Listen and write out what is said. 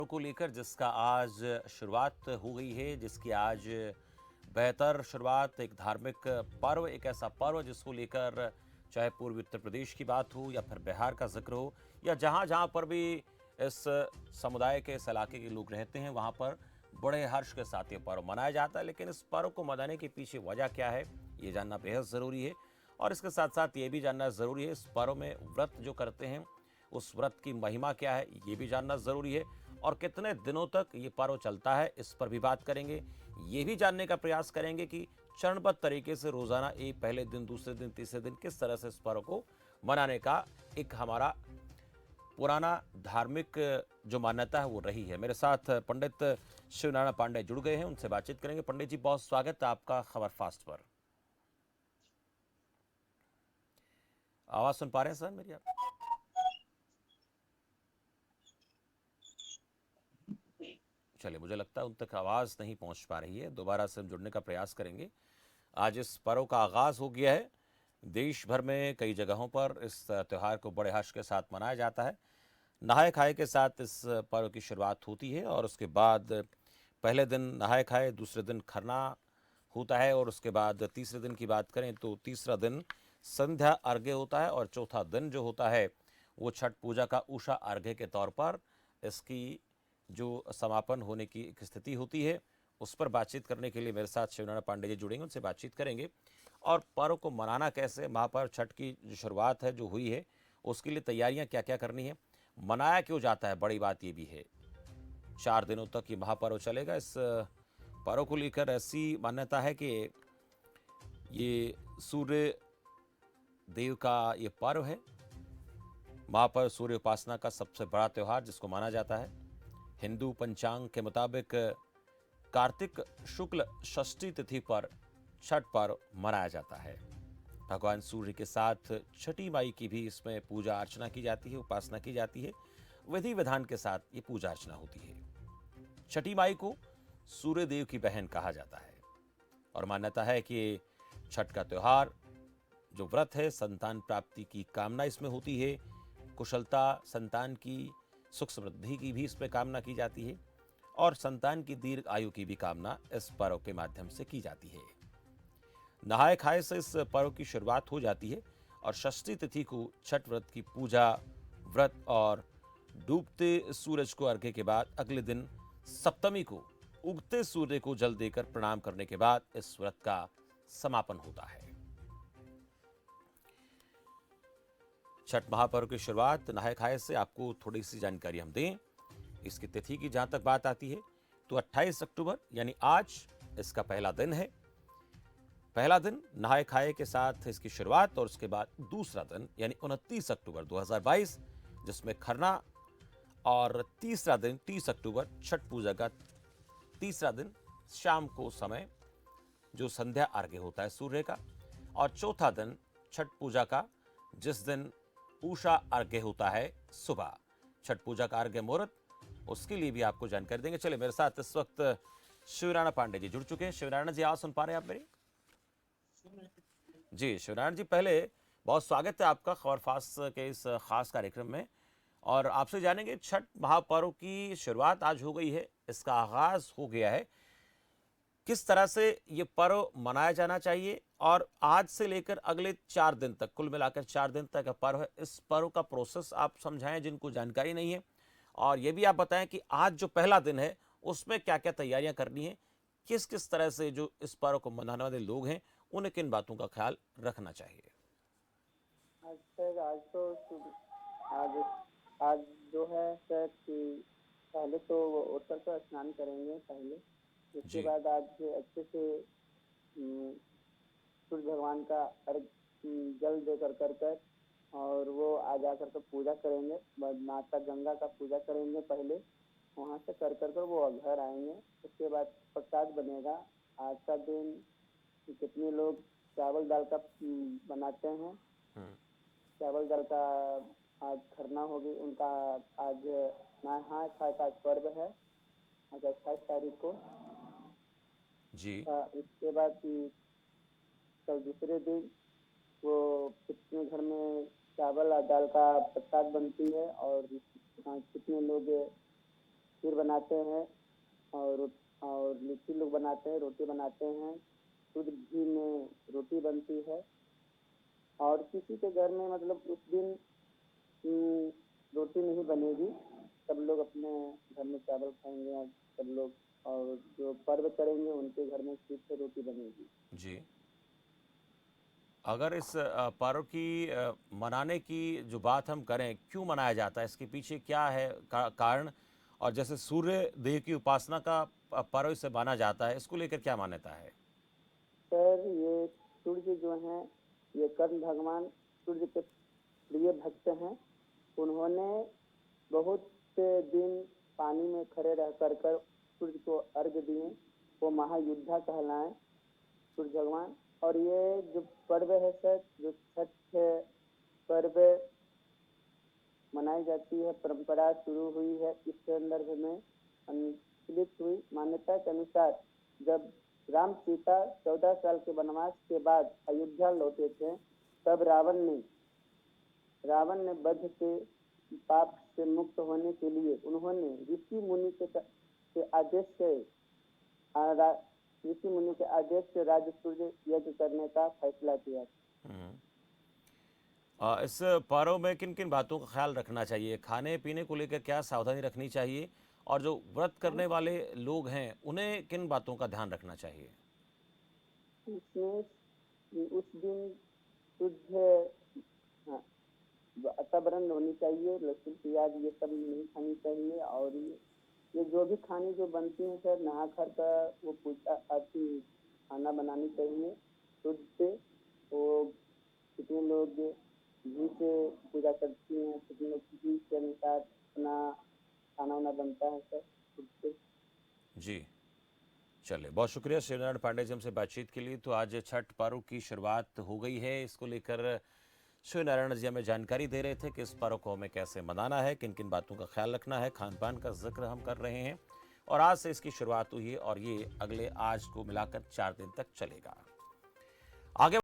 को लेकर जिसका आज शुरुआत हो गई है, जिसकी आज बेहतर शुरुआत, एक धार्मिक पर्व, एक ऐसा पर्व जिसको लेकर चाहे पूर्वी उत्तर प्रदेश की बात हो या फिर बिहार का जिक्र हो या जहां जहां पर भी इस समुदाय के, इस इलाके के लोग रहते हैं, वहां पर बड़े हर्ष के साथ ये पर्व मनाया जाता है। लेकिन इस पर्व को मनाने के पीछे वजह क्या है, ये जानना बेहद ज़रूरी है। और इसके साथ साथ ये भी जानना ज़रूरी है, इस पर्व में व्रत जो करते हैं उस व्रत की महिमा क्या है, ये भी जानना ज़रूरी है। और कितने दिनों तक ये पर्व चलता है, इस पर भी बात करेंगे। ये भी जानने का प्रयास करेंगे कि चरणबद्ध तरीके से रोज़ाना एक पहले दिन, दूसरे दिन, तीसरे दिन किस तरह से इस पर्व को मनाने का एक हमारा पुराना धार्मिक जो मान्यता है वो रही है। मेरे साथ पंडित शिवनारायण पांडे जुड़ गए हैं, उनसे बातचीत करेंगे। पंडित जी, बहुत स्वागत है आपका खबर फास्ट पर। आवाज़ सुन पा रहे हैं सर मेरी आप? चलिए, मुझे लगता है उन तक आवाज़ नहीं पहुंच पा रही है, दोबारा से हम जुड़ने का प्रयास करेंगे। आज इस पर्व का आगाज़ हो गया है। देश भर में कई जगहों पर इस त्यौहार को बड़े हर्ष के साथ मनाया जाता है। नहाए खाए के साथ इस पर्व की शुरुआत होती है और उसके बाद पहले दिन नहाए खाए, दूसरे दिन खरना होता है और उसके बाद तीसरे दिन की बात करें तो तीसरा दिन संध्या अर्घ्य होता है और चौथा दिन जो होता है वो छठ पूजा का उषा अर्घ्य के तौर पर इसकी जो समापन होने की एक स्थिति होती है, उस पर बातचीत करने के लिए मेरे साथ शिवनारायण पांडे जी जुड़ेंगे, उनसे बातचीत करेंगे। और पर्व को मनाना कैसे, महापर्व छठ की जो शुरुआत है जो हुई है, उसके लिए तैयारियां क्या क्या करनी है, मनाया क्यों जाता है, बड़ी बात ये भी है। 4 दिनों तक ये महापर्व चलेगा। इस पर्व को लेकर ऐसी मान्यता है कि ये सूर्य देव का ये पर्व है। महापर्व सूर्य उपासना का सबसे बड़ा त्यौहार जिसको माना जाता है। हिंदू पंचांग के मुताबिक कार्तिक शुक्ल षष्ठी तिथि पर छठ पर्व मनाया जाता है। भगवान सूर्य के साथ छठी माई की भी इसमें पूजा अर्चना की जाती है, उपासना की जाती है। विधि विधान के साथ ये पूजा अर्चना होती है। छठी माई को सूर्य देव की बहन कहा जाता है और मान्यता है कि छठ का त्यौहार जो व्रत है, संतान प्राप्ति की कामना इसमें होती है। कुशलता, संतान की सुख समृद्धि की भी इसमें कामना की जाती है और संतान की दीर्घ आयु की भी कामना इस पर्व के माध्यम से की जाती है। नहाए खाए से इस पर्व की शुरुआत हो जाती है और षष्ठी तिथि को छठ व्रत की पूजा, व्रत और डूबते सूरज को अर्घ्य के बाद अगले दिन सप्तमी को उगते सूर्य को जल देकर प्रणाम करने के बाद इस व्रत का समापन होता है। छठ महापर्व की शुरुआत नहाए खाए से आपको थोड़ी सी जानकारी हम दें। इसकी तिथि की जहां तक बात आती है तो 28 अक्टूबर यानी आज इसका पहला दिन है। पहला दिन नहाए खाए के साथ इसकी शुरुआत और उसके बाद दूसरा दिन यानी 29 अक्टूबर 2022 जिसमें खरना और तीसरा दिन 30 अक्टूबर छठ पूजा का तीसरा दिन शाम को समय जो संध्या अर्घ्य होता है सूर्य का, और चौथा दिन छठ पूजा का जिस दिन उषा अर्घ्य होता है सुबह। छठ पूजा का अर्घ्य मुहूर्त, उसके लिए भी आपको जानकारी देंगे। चलिए, मेरे साथ इस वक्त शिवनारायण पांडे जी जुड़ चुके हैं। शिवनारायण जी, आवाज सुन पा रहे हैं आप मेरी? जी शिवनारायण जी, पहले बहुत स्वागत है आपका खबर फास्ट के इस खास कार्यक्रम में। और आपसे जानेंगे, छठ महापर्व की शुरुआत आज हो गई है, इसका आगाज हो गया है। किस तरह से ये पर्व मनाया जाना चाहिए और आज से लेकर अगले 4 दिन तक, कुल मिलाकर 4 दिन तक का पर्व है, इस पर्व का प्रोसेस आप समझाएं जिनको जानकारी नहीं है। और ये भी आप बताएं कि आज जो पहला दिन है उसमें क्या क्या तैयारियां करनी है, किस किस तरह से जो इस पर्व को मनाने वाले लोग हैं उन्हें किन बातों का ख्याल रखना चाहिए। आज सर आज तो आज आज जो है सर कि पहले तो वो उत्तर पर स्नान करेंगे पहले। उसके जी। बाद आज अच्छे से सूर्य भगवान का जल दे कर और वो आ जा कर पूजा करेंगे। माता गंगा का पूजा करेंगे पहले। वहां से कर वो घर आएंगे। उसके बाद प्रसाद बनेगा। आज का दिन कितने लोग चावल दाल का बनाते हैं। चावल दाल का आज खरना होगी उनका। आज नहाय खाए का आज पर्व है। आज 28 तारीख को। जी। इसके बाद कल दूसरे दिन वो कितने घर में चावल और दाल का प्रसाद बनती है और कितने लोग खीर बनाते हैं और लिट्टी लोग बनाते हैं, रोटी बनाते हैं, शुद्ध घी में रोटी बनती है। और किसी के घर में मतलब उस दिन रोटी नहीं बनेगी, सब लोग अपने घर में चावल खाएंगे और सब लोग, और जो पर्व करेंगे उनके घर में खीर से रोटी बनेगी। जी। अगर इस पर्व की मनाने की जो बात हम करें, क्यों मनाया जाता है, इसके पीछे क्या है कारण? और जैसे सूर्य देव की उपासना का पर्व इसे माना जाता है, इसको लेकर क्या मान्यता है? सर ये सूर्य जो हैं, ये कर्ण भगवान सूर्य के प्रिय भक्त हैं। उन्होंने बहुत से दिन पानी में खड़े रह कर सूर्य को अर्घ्य दिए, वो महायुद्धा कहलाएं सूर्य भगवान। और ये जो पर्व है सर, जो छठ पर्व मनाई जाती है, परंपरा शुरू हुई है इस संदर्भ में अनुष्ठित हुई। मान्यता के अनुसार जब राम सीता 14 साल के वनवास के बाद अयोध्या लौटे थे, तब रावण ने वध के पाप से मुक्त होने के लिए उन्होंने ऋषि मुनि के आदेश से राज सूर्य यज्ञ करने का फैसला किया। हम्म। इस पर्व में किन किन बातों का ख्याल रखना चाहिए? खाने पीने को लेकर क्या सावधानी रखनी चाहिए? और जो व्रत करने वाले लोग हैं उन्हें किन बातों का ध्यान रखना चाहिए? इसमें उस दिन शुद्ध हाँ, वातावरण होनी चाहिए, लहसुन प्याज ये सब नहीं खानी चाहिए। और ये जो भी खाने जो बनती हैं सर, नहा खर का वो पूजा आती खाना बनानी चाहिए शुद्ध से। वो कितने लोग घी से पूजा करती हैं, कितने लोग घी के अनुसार अपना खाना वाना बनता है सर शुद्ध से। जी, चलिए, बहुत शुक्रिया शिवनारायण पांडे जी हमसे बातचीत के लिए। तो आज छठ पर्व की शुरुआत हो गई है, इसको लेकर शिवनारायण जी हमें जानकारी दे रहे थे कि इस पर्व को हमें कैसे मनाना है, किन किन बातों का ख्याल रखना है, खान पान का जिक्र हम कर रहे हैं। और आज से इसकी शुरुआत हुई है और ये अगले आज को मिलाकर 4 दिन तक चलेगा। आगे